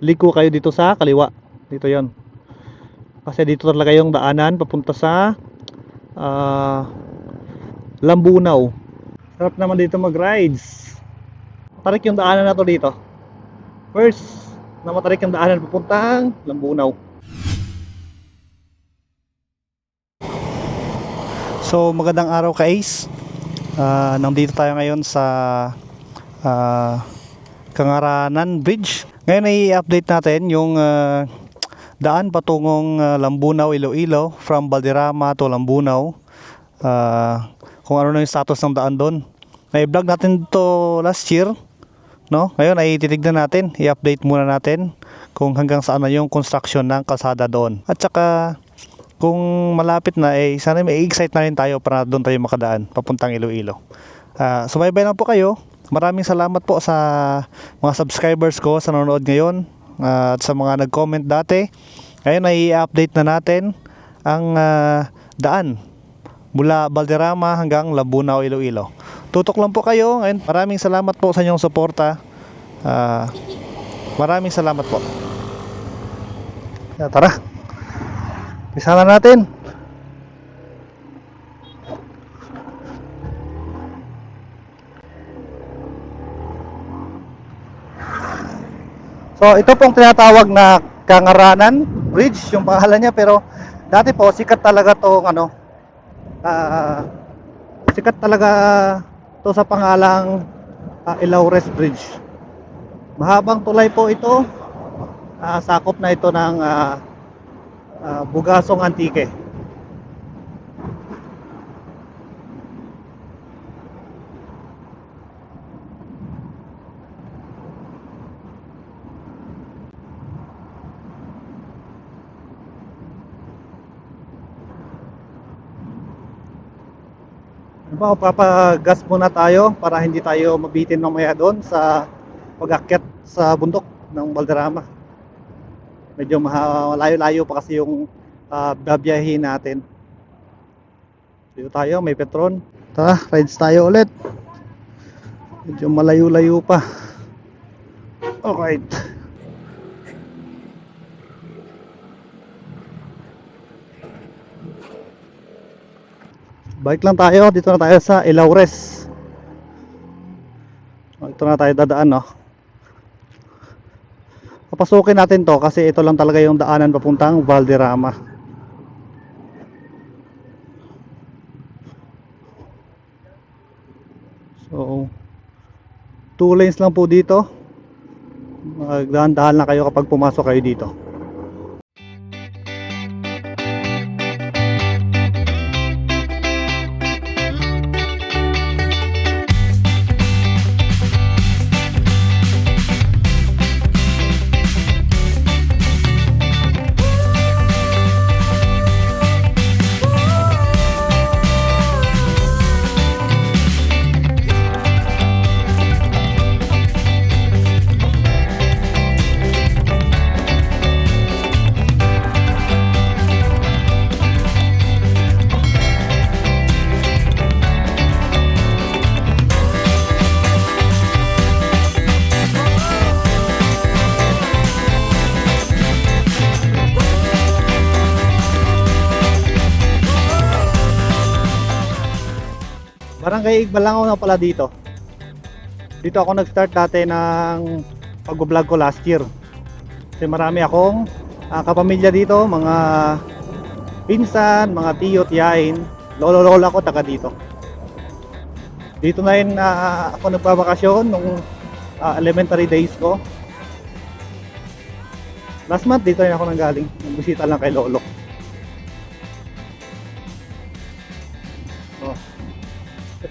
liko kayo dito sa kaliwa. Dito yon. Kasi dito talaga yung daanan papunta sa ah, Lambunaw. Sarap naman dito mag-rides. Tarik yung daanan na to dito. First, na matarik yung daanan papuntang Lambunaw. So magandang araw ka Ace. Nandito tayo ngayon sa Kangaranan Bridge. Ngayon ay i-update natin yung daan patungong Lambunaw, Iloilo, from Valderrama to Lambunaw. Kung ano na yung status ng daan doon. Na-vlog natin to last year, no? Ngayon ay titignan natin, i-update muna natin kung hanggang saan na yung construction ng kalsada doon. At saka kung malapit na, sana may excite na rin tayo para doon tayo makadaan papuntang Iloilo. Sumaybay lang po kayo. Maraming salamat po sa mga subscribers ko sa nanonood ngayon, at sa mga nag-comment dati. Ngayon ay i-update na natin ang daan mula Valderrama hanggang Lambunaw, Iloilo. Tutok lang po kayo. Ngayon, maraming salamat po sa inyong suporta. Maraming salamat po. Tara, isa na natin. So ito pong tinatawag na Kangaranan Bridge yung pangalan niya, pero dati po sikat talaga tong sikat talaga to sa pangalang Ilaures Bridge. Mahabang tulay po ito. Sakop na ito ng Bugasong Antique. Papagas muna tayo para hindi tayo mabitin mamaya doon sa pag-akyat sa bundok ng Valderrama. Medyo malayo-layo pa kasi yung babiyahin natin. Dito tayo, may Petron. Tara, rides tayo ulit. Medyo malayo-layo pa. Alright. Balik lang tayo, dito na tayo sa Ilaures. Ito na tayo dadaan, no. Papasukin natin to kasi ito lang talaga yung daanan papuntang Valderrama. So 2 lanes lang po dito. Magdahan-dahan lang kayo kapag pumasok kayo dito. Barangay Igbalangaw na pala dito. Dito ako nag-start dati ng pag-vlog ko last year. Kasi marami akong kapamilya dito, mga pinsan, mga tiyo, tiyain, lolo-lola ko taga dito. Dito na rin ako nagbabakasyon nung elementary days ko. Last month dito rin ako nanggaling. Nagbisita lang kay lolo.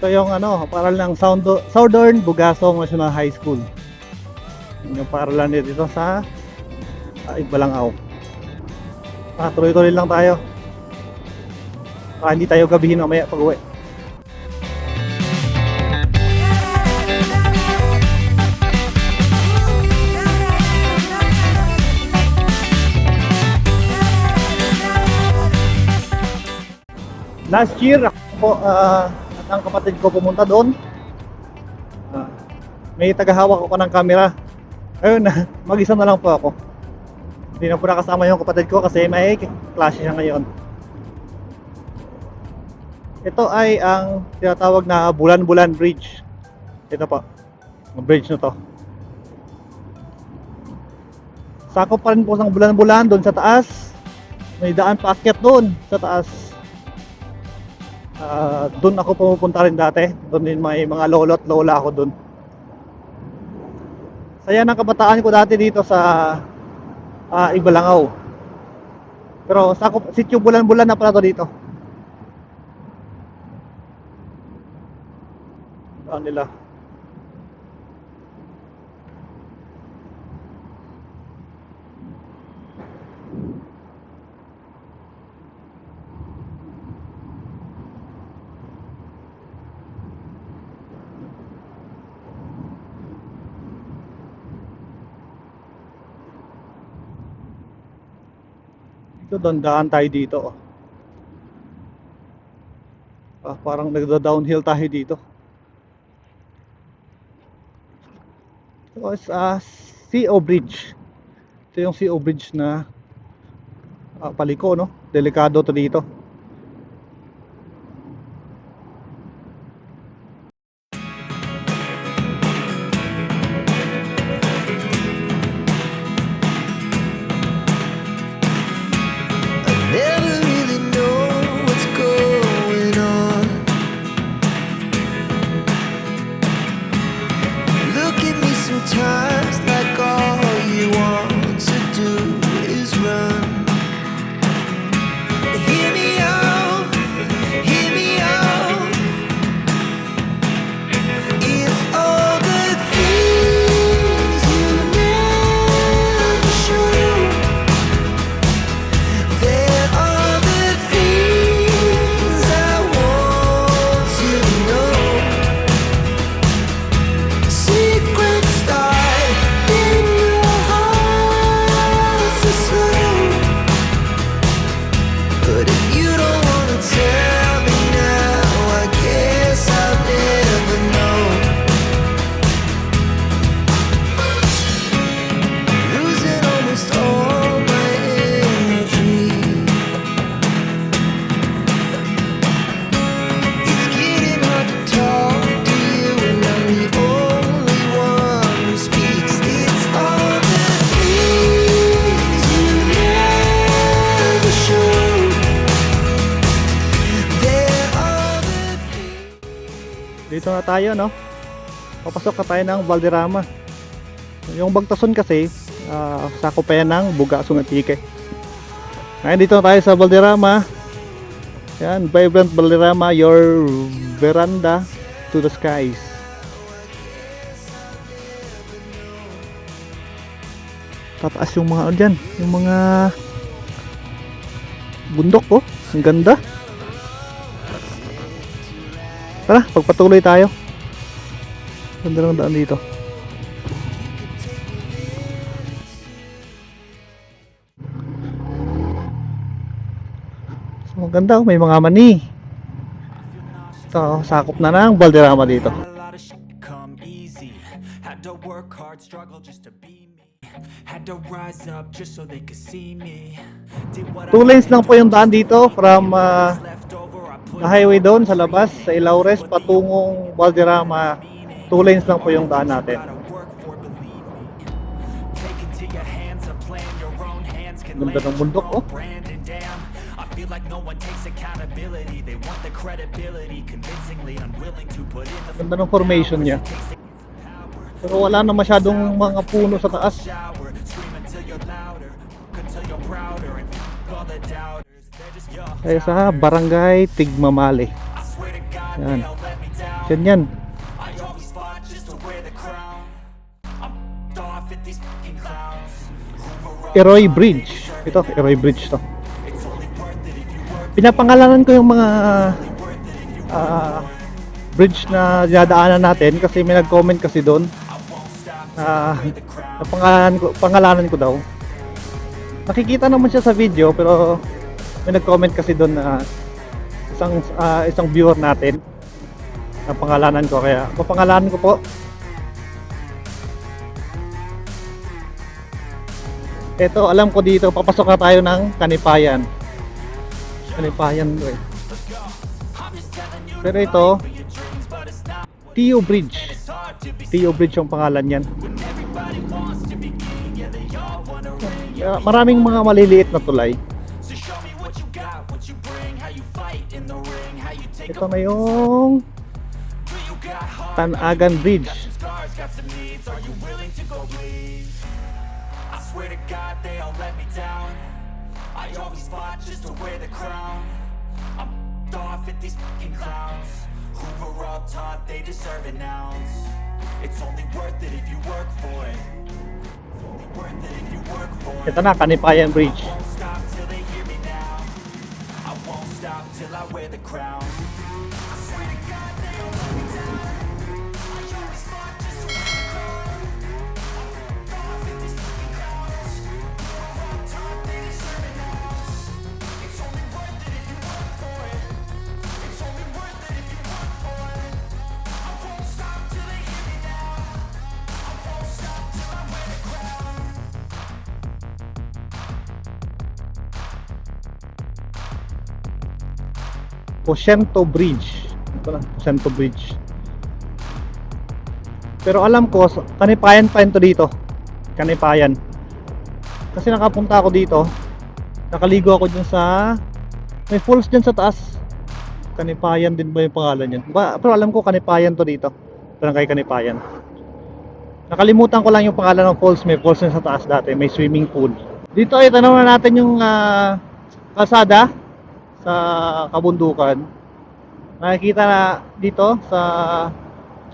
Ito yung paral ng Southern Bugasong National High School. Yung paaralan nito dito sa Igbalangaw. Tuloy-tuloy lang tayo. Hindi tayo gabihin mamaya pag uwi. Last year ako po ang kapatid ko pumunta doon. May tagahawak ako ng camera. Ayun na, mag-isa na lang po ako. Hindi na po nakasama yung kapatid ko kasi may klase siya ngayon. Ito ay ang tinatawag na Bulan-Bulan Bridge. Ito po, ang bridge na to. Sakop pa rin po ng Bulan-Bulan doon sa taas. May daan paakyat doon sa taas. Doon ako pumupunta rin dati. Doon din may mga lolo at lola ako doon. Saya ng kabataan ko dati dito sa Ibalangaw. Pero sakop, sitio Bulan-Bulan na pala to dito. Daan nila. Ito, dandaan tayo dito. Parang nagda-downhill tayo dito. Ito is CO Bridge. Ito yung CO Bridge na paliko, no? Delikado to dito. Never really know what's going on. Look at me sometimes like all you want to do is run. Hear me out, hear me out. It's all the things you never show. There are the things I want to know. Secrets start in your heart so slow. But if you don't wanna tell me now, I guess I'll never know. Losing almost all my energy. It's getting hard to talk to you, and I'm the only one who speaks. It's all the things you never show. There are the things. Dito na tayo, no? Papasok na tayo ng Valderrama. Yung Bagtason kasi, sakop pa yan ng Bugasong at Ique. Ngayon dito na tayo sa Valderrama. Yan, vibrant Valderrama, your veranda to the skies. Tataas yung mga ano dyan, yung mga bundok, oh. Ang ganda. Tara, pagpatuloy tayo. Ganda ng daan dito. So, ang ganda, oh. May mga mani. Ito, sakop na ng Valderrama dito. A lot of shit come easy. Had to work hard, struggle just to be me. Had to rise up just so they could see me. Did what 2 lanes lang po yung daan dito from left over, I put na highway doon sa labas sa Ilaures patungong Valderrama. 2 lanes lang po yung daan natin. gotta work for, believe me. Take it to your hands, a plan your own hands can Ganda ng bundok, oh. brand and damn. I feel like no one takes accountability. They want the credibility, convincingly unwilling to put in the Ganda ng formation niya. Pero wala na masyadong mga puno sa taas. shower. Scream until you're louder, until you're prouder, and all the doubters. They're just young. Kaya sa Barangay Tigmamali. I swear to God, Yan. they'll let me down. Ganyan. I always fought just to wear the crown. I'm off at these fucking clowns. Eroy Bridge. Ito, Eroy Bridge to. It's only worth it if you work. Pinapangalanan ko yung mga bridge na dinadaanan natin kasi may nag-comment kasi doon. I won't stop Na pangalanan ko daw. Nakikita naman siya sa video pero may nag-comment kasi doon na isang viewer natin na pangalanan ko, kaya papangalanan ko po. Ito, alam ko dito, papasok na tayo ng Kanipayan. Kanipayan bro. Pero ito, Tio Bridge. Tio Bridge yung pangalan yan. Maraming mga maliliit na tulay. Ito na yung Tanagan Bridge. I swear to God they all let me down. I always fought just to wear the crown. I'm off at these fucking clowns who were all taught they deserve an ounce. It's only worth it if you work for it. It's only worth it if you work for it. Ito na, Kanipayan Bridge. Won't stop till they hear me now. I won't stop till I wear the crown. I swear to God they all let me down. I always fought just to wear the crown. I'm off at these fucking clowns who were all taught they deserve an ounce. It's only worth it if you work for it. It's only worth it if you work for it. I won't stop till they hear me now. I won't stop till I wear the crown. Pociento Bridge. Ito na, Pociento Bridge. Pero alam ko, Kanipayan pa ito dito. Kanipayan. Kasi nakapunta ako dito. Nakaligo ako dyan sa... May falls dyan sa taas. Kanipayan din ba yung pangalan yan? Pero alam ko Kanipayan to dito. Barangay Kanipayan. Nakalimutan ko lang yung pangalan ng falls. May falls dyan sa taas dati. May swimming pool. Dito ay tanong na natin yung kalsada sa kabundukan. Nakikita na dito sa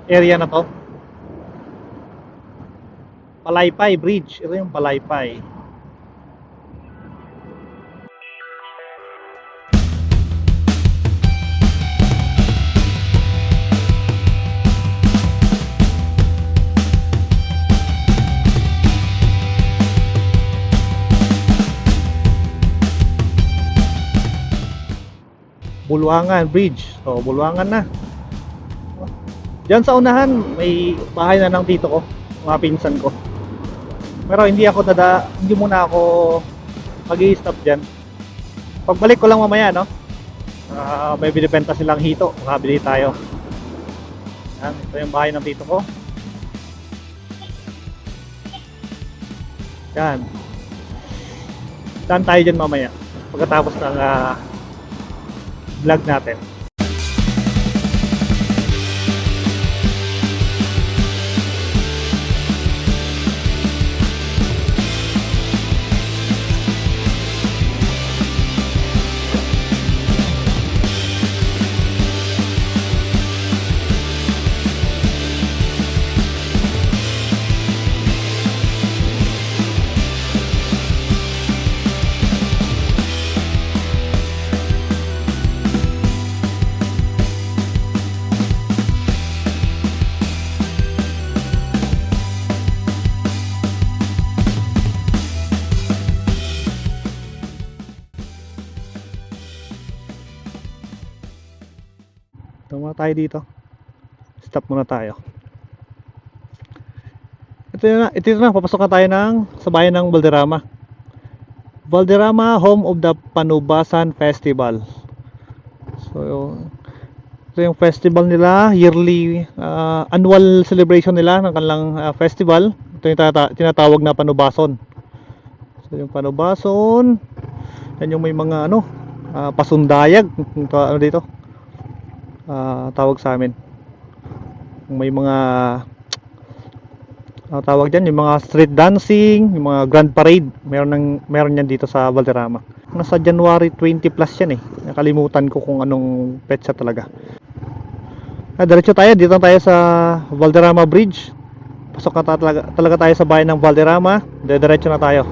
area na to. Palaypay Bridge. Ito yung Palaypay. Buluangan Bridge. So, Buluangan na. Diyan sa unahan, may bahay na ng tito ko, mga pinsan ko. Pero hindi muna ako mag-i-stop diyan. Pagbalik ko lang mamaya, no? May binibenta silang hito, makabili tayo. Yan, ito yung bahay ng tito ko. Yan. Saan tayo dyan mamaya? Pagkatapos ng vlog natin. Tama tayo dito. Stop muna tayo. Ito na, papasok na tayo sa bayan ng Valderrama. Valderrama, home of the Panubasan Festival. So, ito yung festival nila, yearly annual celebration nila ng kanilang festival. Ito yung tinatawag na Panubason. So, yung Panubason, yan yung may mga pasundayag. Ito, dito? Tawag sa amin. May mga tawag dyan, yung mga street dancing, yung mga grand parade. Meron yan dito sa Valderrama. Nasa January 20 plus yan eh. Nakalimutan ko kung anong petsa talaga. Diretso tayo, dito tayo sa Valderrama Bridge. Pasok na talaga tayo sa bayan ng Valderrama. Diretso na tayo.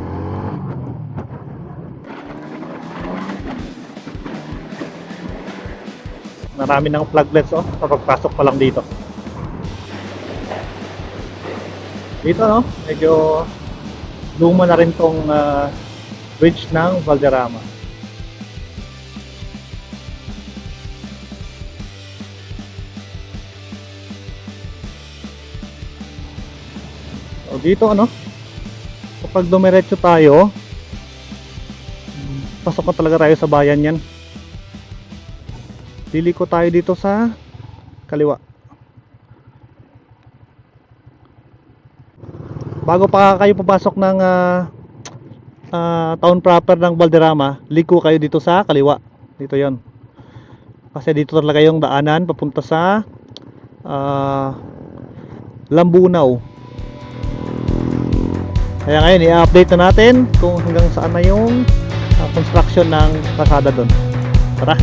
Marami ng flaglets kapag pasok pa lang dito. Dito medyo luma na rin tong bridge ng Valderrama. So dito pag dumiretso tayo, pasok na talaga tayo sa bayan yan. Liliko tayo dito sa kaliwa. Bago pa kayo papasok ng town proper ng Valderrama, liko kayo dito sa kaliwa. Dito yon. Kasi dito talaga yung daanan papunta sa Lambunaw. Kaya ngayon i-update na natin kung hanggang saan na yung construction ng kalsada doon. Tara.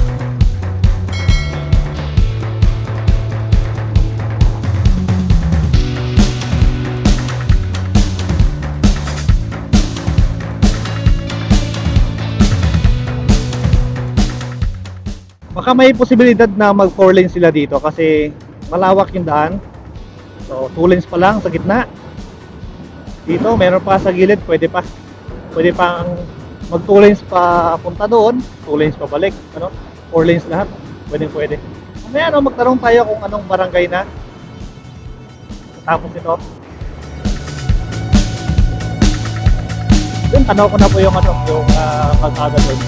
Baka may posibilidad na mag 4 lanes sila dito kasi malawak yung daan. So 2 lanes pa lang sa gitna. Dito meron pa sa gilid, pwede pa. Pwede pang mag 2 lanes pa punta doon, 2 lanes pa balik, ano? 4 lanes lahat. Pwede. Mamaya no, magtanong tayo kung anong barangay na tapos ito. Yung tanaw ko na po yung kalsada doon.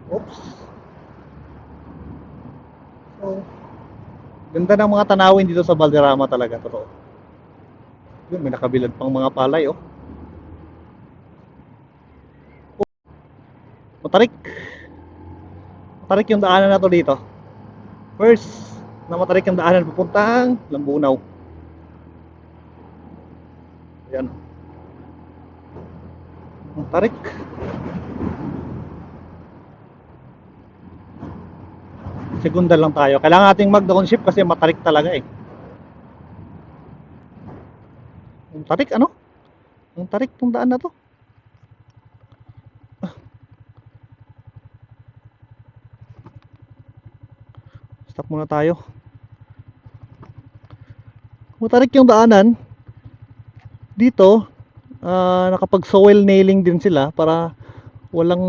Oops. So, ganda ng mga tanawin dito sa Valderrama talaga, totoo. Yun, may nakabilad pang mga palay, oh. Matarik. Matarik yung daanan na to dito. First, na matarik yung daanan papuntang Lambunaw. Ayan. Matarik. Segunda lang tayo. Kailangan nating mag-downshift kasi matarik talaga eh. Ang tarik ano? Ang tarik tong daan na to. Stop muna tayo. Matarik yung daanan. Dito, nakapag soil nailing din sila para walang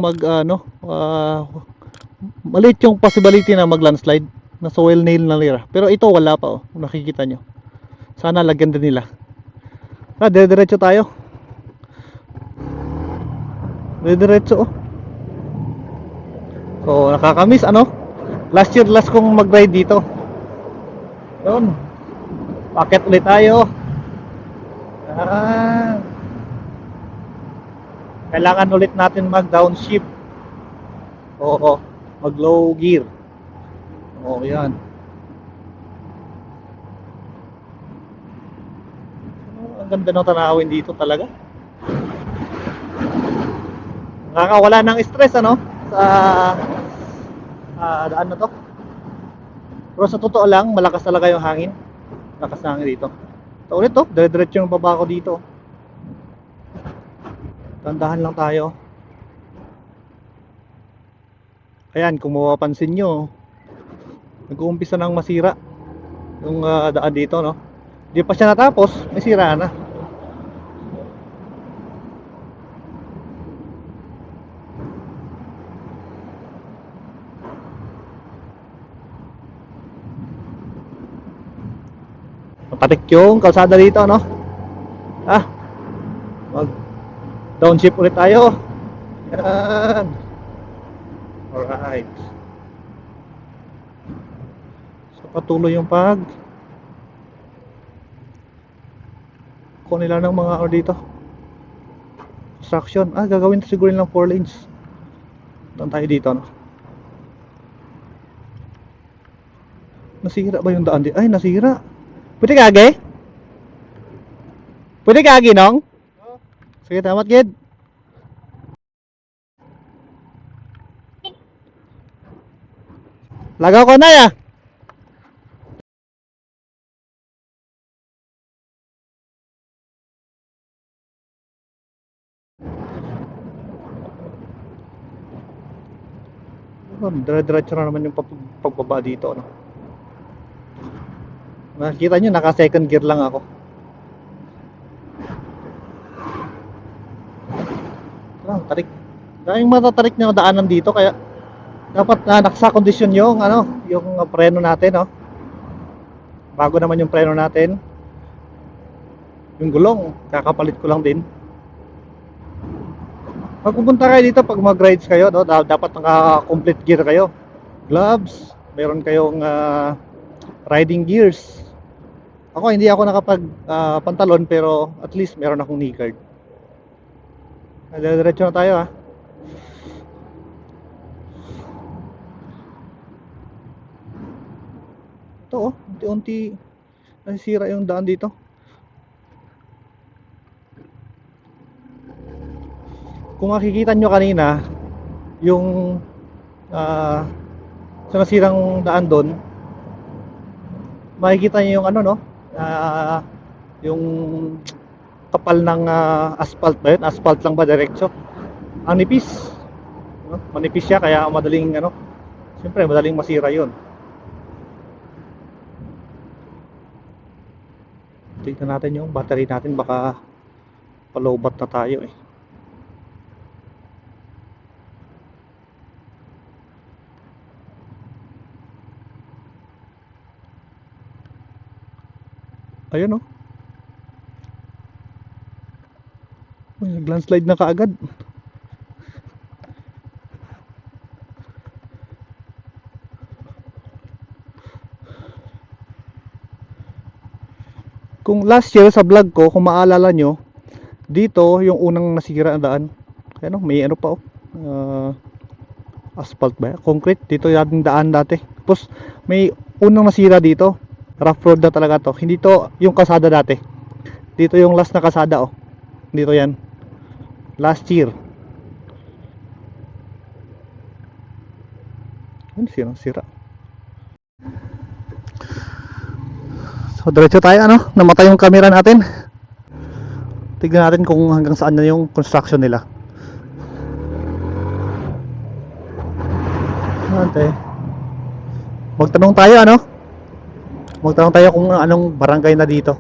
maliit yung possibility na mag landslide na soil nail na nila. Pero ito wala pa, oh. Nakikita nyo. Sana lagyan din nila. Dire-diretso tayo. Dire-diretso, oh. So nakakamiss ano. Last kong mag-ride dito. Yun. Packet ulit tayo. Kailangan ulit natin mag downshift. Oo. Mag low gear. Oo, yan. Ang ganda ng tanawin dito talaga. Nakakawala ng stress ano sa daan na to. Pero sa totoo lang, malakas talaga yung hangin. Malakas na hangin dito. So ulit to, dire-diretso yung baba ko dito. Tandahan lang tayo. Ayan, kung mapapansin nyo, nag-uumpisa nang masira yung daan dito, no? Di pa siya natapos, may sira na. Mapatik yung kalsada dito, no? Mag downshift ulit tayo. Yan. Alright. So patuloy yung kuha nila ng mga dito construction. Gagawin siguro nilang 4 lanes. Doon tayo dito, no? Nasira ba yung daan dito? Ay, nasira. Pwede kage? Pwede kage, nong? Sige, tamat, kid. Lagaw ko na ya. Dire-diretso na naman yung pagbaba dito, no? Nakikita nyo, naka second gear lang ako. Tarik. Daming matatarik na daanan dito, kaya dapat nakasa kondisyon yung yung preno natin, no? Bago naman yung preno natin. Yung gulong, kakapalit ko lang din. Pag pupunta kayo dito, pag mag-rides kayo, no, dapat naka-complete gear kayo. Gloves, meron kayong riding gears. Ako, hindi ako nakapag pantalon, pero at least meron akong knee guard. Diretso na tayo, ha. Ito, oh, unti-unti nasisira yung daan dito. Kung makikita nyo kanina, yung sa nasirang daan doon, makikita nyo yung no, yung kapal ng asphalt ba yun? Asphalt lang ba diretso? Ang nipis, no? Manipis siya, kaya madaling siyempre madaling masira yun. Tignan natin yung battery natin, baka palobat na tayo eh. Ayun, oh. Uy, nag-landslide na kaagad. Kung last year sa vlog ko, kung maalala nyo, dito yung unang nasira na daan. Ayun, oh, may pa, oh. Asphalt ba? Concrete. Dito yung daan dati. Tapos may unang nasira dito. Rough road na talaga to. Hindi to yung kasada dati. Dito yung last na kasada, oh. Dito yan. Last year. Ano sira? So diretso tayo, namatay yung camera natin. Tignan natin kung hanggang saan na yung construction nila. Okay. Magtanong tayo, magtanong tayo kung anong barangay na dito.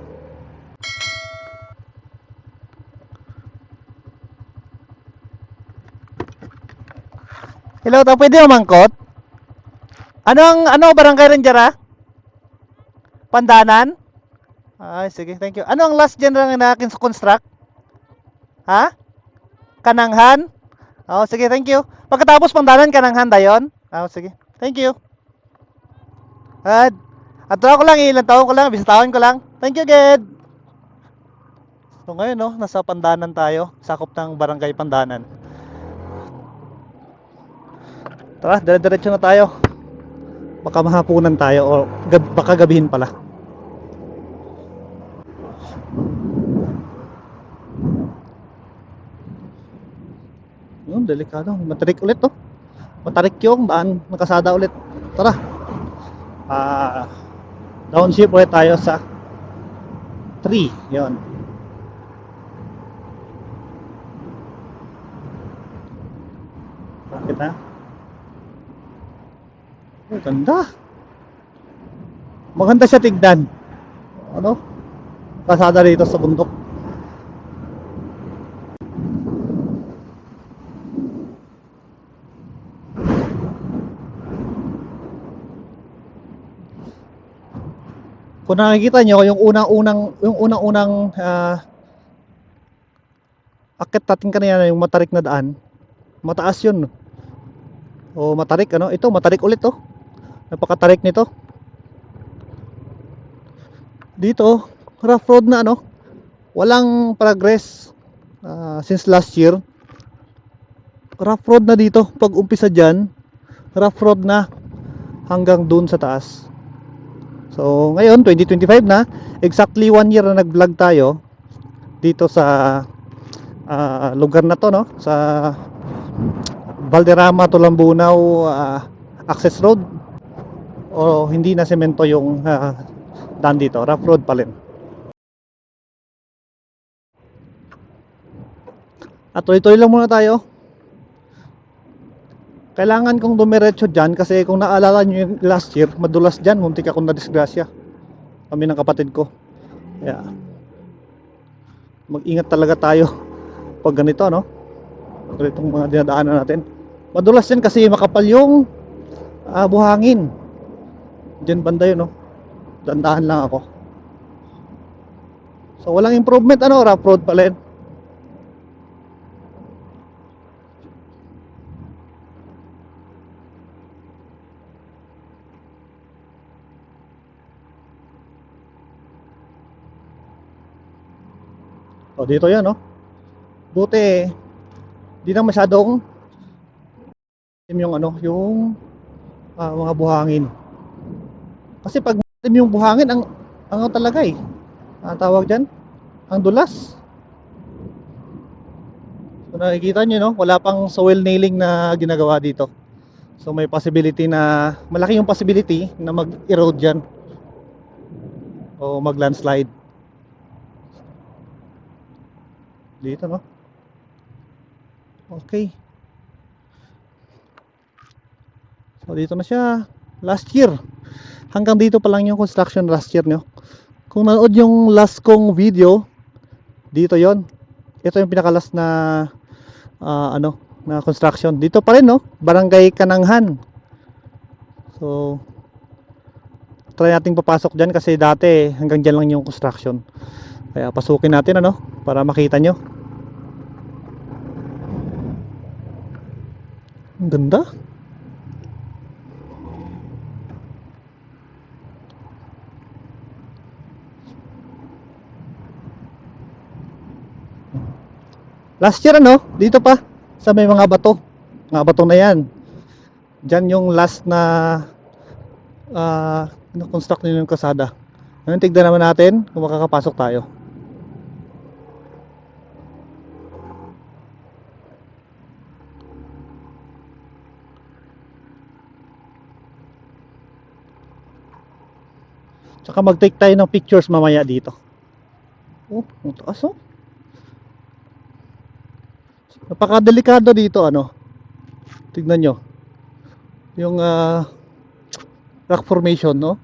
Hello, pwede umangkot? Ano barangay rin dyan, Pandanan? Ay, sige, thank you. Ano ang last dyan na construct? Ha? Kananghan? Oh, sige, thank you. Pagkatapos Pandanan, Kananghan dayon? Oh, sige, thank you. At ko lang, ilang taon ko lang, bisitaon ko lang. Thank you, Ged. So ngayon, nasa Pandanan tayo, sakop ng barangay Pandanan. Tara, dire-diretso na tayo. Baka mahapunan tayo o baka gabihin pala. Yun, delikado. Matarik ulit, to. Matarik yung daan, nakasada ulit. Tara. Downshift ulit tayo sa 3. Yun. Bakit na? Oh, ganda. Maganda siya tignan. Pasada rito sa bundok. Kung nakikita nyo, yung unang-unang akit natin kanina, yung matarik na daan, mataas yun. O matarik, ito matarik ulit, to. Napakatarik nito. Dito, rough road na, walang progress since last year. Rough road na dito. Pag umpisa dyan, rough road na hanggang dun sa taas. So ngayon 2025 na, exactly 1 year na nag-vlog tayo dito sa lugar na to, sa Valderrama to Lambunaw access road. o hindi na semento yung daan dito, rough road pa rin. At tuloy-tuloy lang muna tayo. Kailangan kong dumiretso dyan kasi kung naalala nyo yung last year, madulas dyan, muntik akong nadisgrasya. Kami ng kapatid ko. Kaya mag-ingat talaga tayo pag ganito, no? Ganitong mga dinadaanan natin. Madulas yan kasi makapal yung buhangin. Diyan banda yun, no? Dandahan lang ako. So walang improvement, ano, rough road pala yun. O dito yan, no? Buti di na masyadong yung ano, yung mga buhangin. Kasi pag yung buhangin, ang talaga eh. Ang tawag dyan, ang dulas. So nakikita nyo, no? Wala pang soil nailing na ginagawa dito. So may possibility na, malaki yung possibility na mag-erode dyan o mag-landslide. Dito, no? Okay. So dito na siya. Last year. Hanggang dito pa lang yung construction last year, no? Kung nanood yung last kong video, dito yon. Ito yung pinakalas na ano, na construction. Dito pa rin, no? Barangay Kananghan. So try nating papasok dyan kasi dati hanggang dyan lang yung construction. Kaya pasukin natin, ano, para makita nyo. Ang ganda. Last year, ano, dito pa sa may mga bato. Mga bato na yan. Dyan yung last na construct nila yung kasada. Ngayon tignan naman natin kung makakapasok tayo. Tsaka mag-take tayo ng pictures mamaya dito. Oh, ang taas, oh. Napakadelikado dito, ano. Tignan nyo. Yung rock formation, no.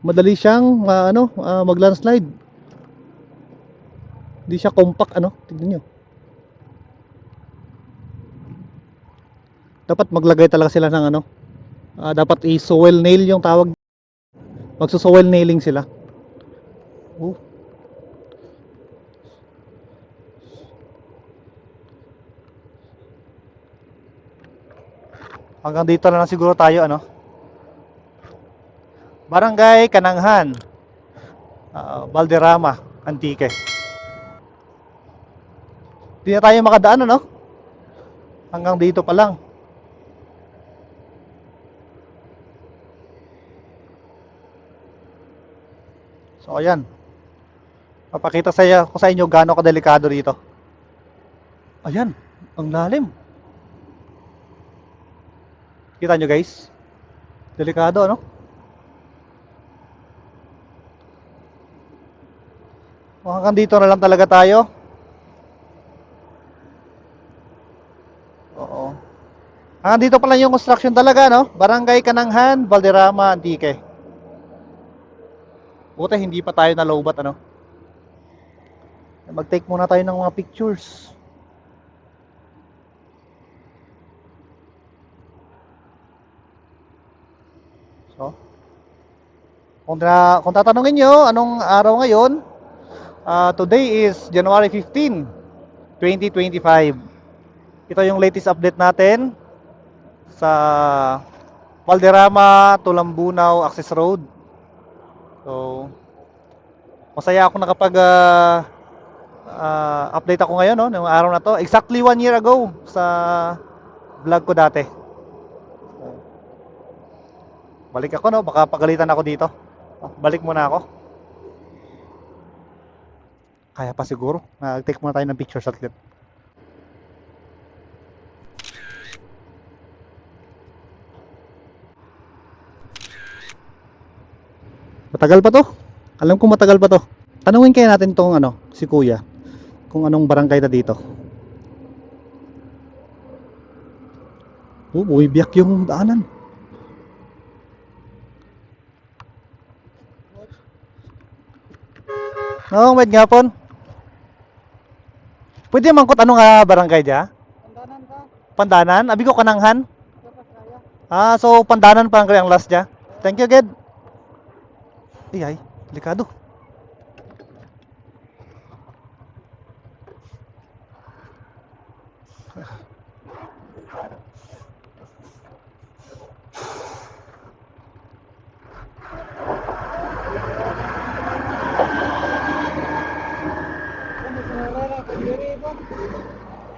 Madali siyang mag-landslide. Hindi siya compact, ano. Tignan nyo. Dapat maglagay talaga sila ng ano. Dapat i-soil nail yung tawag. Magso-soil nailing sila. Oh. Hanggang dito na lang siguro tayo, ano. Barangay Kananghan, Valderrama, Antique. Hindi na tayo makadaan, ano. Hanggang dito pa lang. So ayan. Papakita ko sa inyo gaano kadelikado dito. Ayan, ang lalim. Kita nyo, guys? Delikado, ano? Hanggang dito na lang talaga tayo. Oo. Hanggang dito pa lang yung construction talaga, no? Barangay Kananghan, Valderrama, Antique. Buti hindi pa tayo nalowbat, ano? Mag-take muna tayo ng mga pictures. So, kung tatanungin nyo anong araw ngayon, today is January 15, 2025. Ito yung latest update natin sa Valderrama to Lambunaw Access Road. So, masaya ako nakapag update ako ngayon, no, ng araw na to. Exactly 1 year ago sa vlog ko dati. Balik ako, no, baka pagalitan ako dito. Balik muna ako. Kaya pa siguro. Take muna tayo ng picture saglit. Matagal pa to. Alam ko matagal pa to. Tanungin kaya natin tong si Kuya kung anong barangay na dito. Biyak yung daanan. Oo, wait nga pon. Pwede mangkot anong barangay dia? Pandanan ka? Pandanan? Abi ko kananghan? So Pandanan pa ang last dia. Thank you, Ged. Ay, delikado.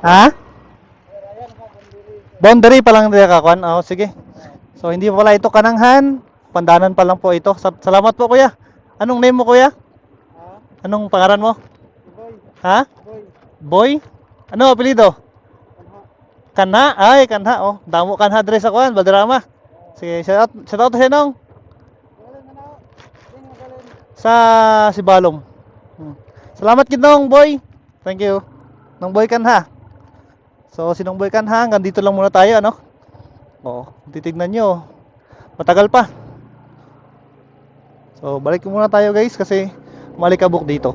Ha? Boundary pa lang din kakuan. Oh, sige. So hindi pala ito Kananghan, Pandanan pa lang po ito. Salamat po, Kuya. Anong name mo, Kuya? Anong pangalan mo? Boy, Ha? boy. Boy? Ano apelyido? Kanha? Ay, Kanha. Oh, damo Kanha dre sa kuan, Valderrama. Sige, shout out sa nong Galing na ako. Galing na galing. sa Sibalom. Salamat gid nong Boy. Thank you. Nong Boy Kanha. So, sinong Boy Kanha, hanggang dito lang muna tayo, ano? Oo, titignan nyo. Matagal pa. So, balik muna tayo guys kasi malikabok dito.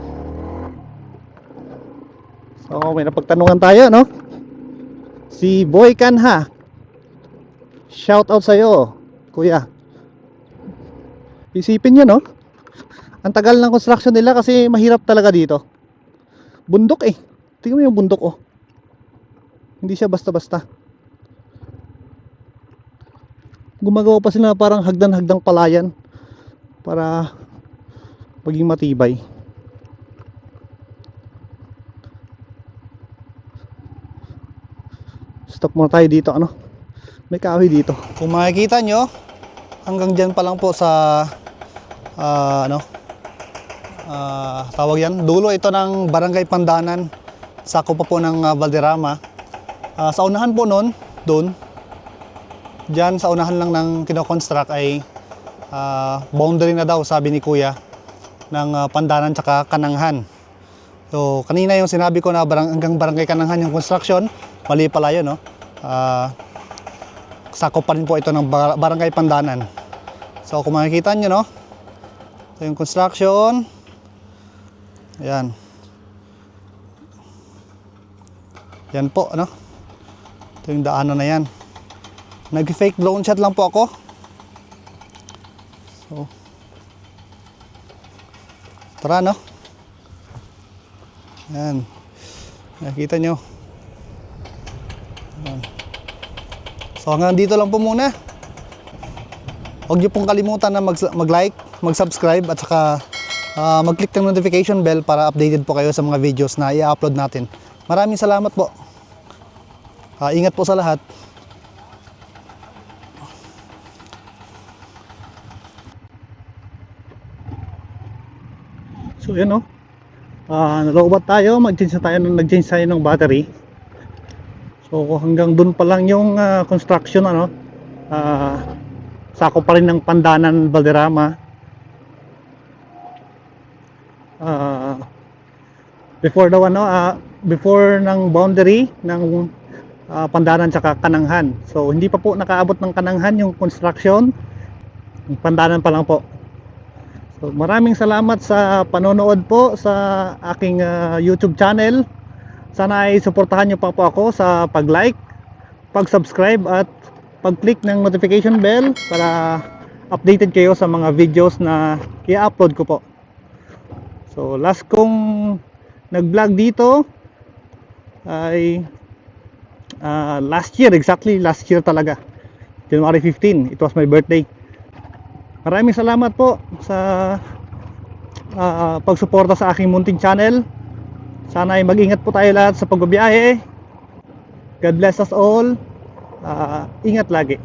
So, may napagtanungan tayo, no? Si Boy Kanha. Shout out sa'yo, Kuya. Isipin nyo, no? Ang tagal ng construction nila kasi mahirap talaga dito. Bundok eh. Tingnan mo yung bundok, oh. Hindi siya basta-basta. Gumagawa pa sila parang hagdan-hagdang palayan para maging matibay. Stop muna tayo dito, ano? May kahoy dito. Kung makikita nyo, hanggang dyan pa lang po sa tawag yan, dulo ito ng Barangay Pandanan. Sako pa po ng Valderrama. Sa unahan po nun, doon, dyan sa unahan lang ng kinoconstruct ay boundary na daw, sabi ni Kuya, ng Pandanan tsaka Kananghan. So, kanina yung sinabi ko na hanggang Barangay Kananghan yung construction, mali pala yun, no? Sakop pa rin po ito ng Barangay Pandanan. So, kung makikita nyo, no? Ito yung construction. Ayan. Yan po, ano? Ito yung daanan na yan. Nag-fake drone shot lang po ako. So, tara, no? Yan. Nakikita nyo. Yan. So hanggang dito lang po muna. Huwag nyo pong kalimutan na mag-like, mag-subscribe at saka mag-click ng notification bell para updated po kayo sa mga videos na i-upload natin. Maraming salamat po. Ingat po sa lahat. So yan, no? Naloobat tayo, nag-change tayo ng battery. So hanggang dun pa lang yung construction, ano? Sako pa rin ng Pandanan, Valderrama. Before ng boundary ng Pandanan tsaka Kananghan. So hindi pa po nakaabot ng Kananghan yung construction. Pandanan pa lang po. So maraming salamat sa panonood po sa aking YouTube channel. Sana ay suportahan nyo pa po ako sa pag-like, pag-subscribe at pag-click ng notification bell para updated kayo sa mga videos na i-upload ko po. So last kong nag-vlog dito ay last year talaga, January 15. It was my birthday. Maraming salamat po sa pagsuporta sa aking munting channel. Sana ay mag-ingat po tayo lahat sa pagbabiyahe. God bless us all. Ingat lagi.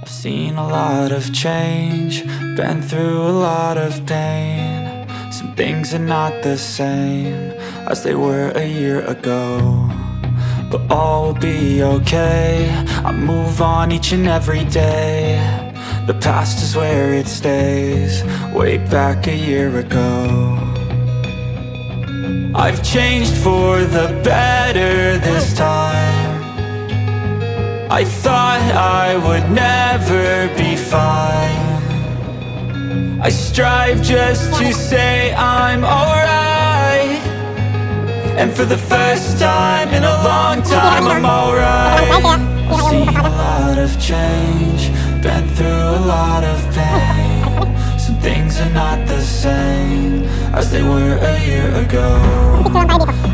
I've seen a lot of change, been through a lot of pain. Some things are not the same as they were a year ago, but all will be okay. I move on each and every day. The past is where it stays, way back a year ago. I've changed for the better this time. I thought I would never be fine. I strive just to say I'm alright. And for the first time in a long time I'm alright. I've seen a lot of change, been through a lot of pain. Some things are not the same as they were a year ago,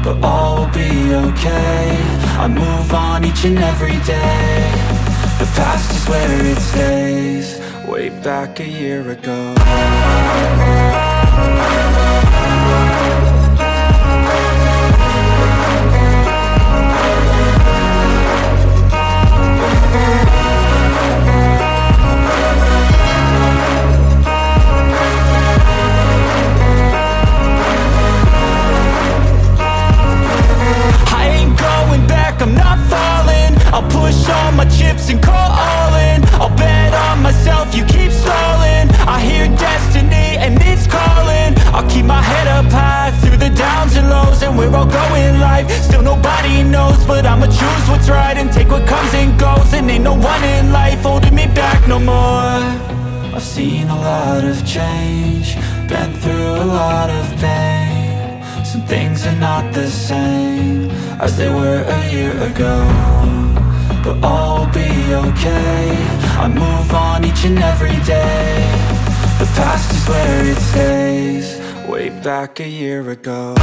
but all will be okay. I move on each and every day. The past is where it stays, way back a year ago. I'm not falling. I'll push all my chips and call all in. I'll bet on myself, you keep stalling. I hear destiny and it's calling. I'll keep my head up high through the downs and lows. And we're all going life, still nobody knows. But I'ma choose what's right and take what comes and goes. And ain't no one in life holding me back no more. I've seen a lot of change, been through a lot of pain. Some things are not the same as they were a year ago, but all will be okay. I move on each and every day. The past is where it stays, way back a year ago.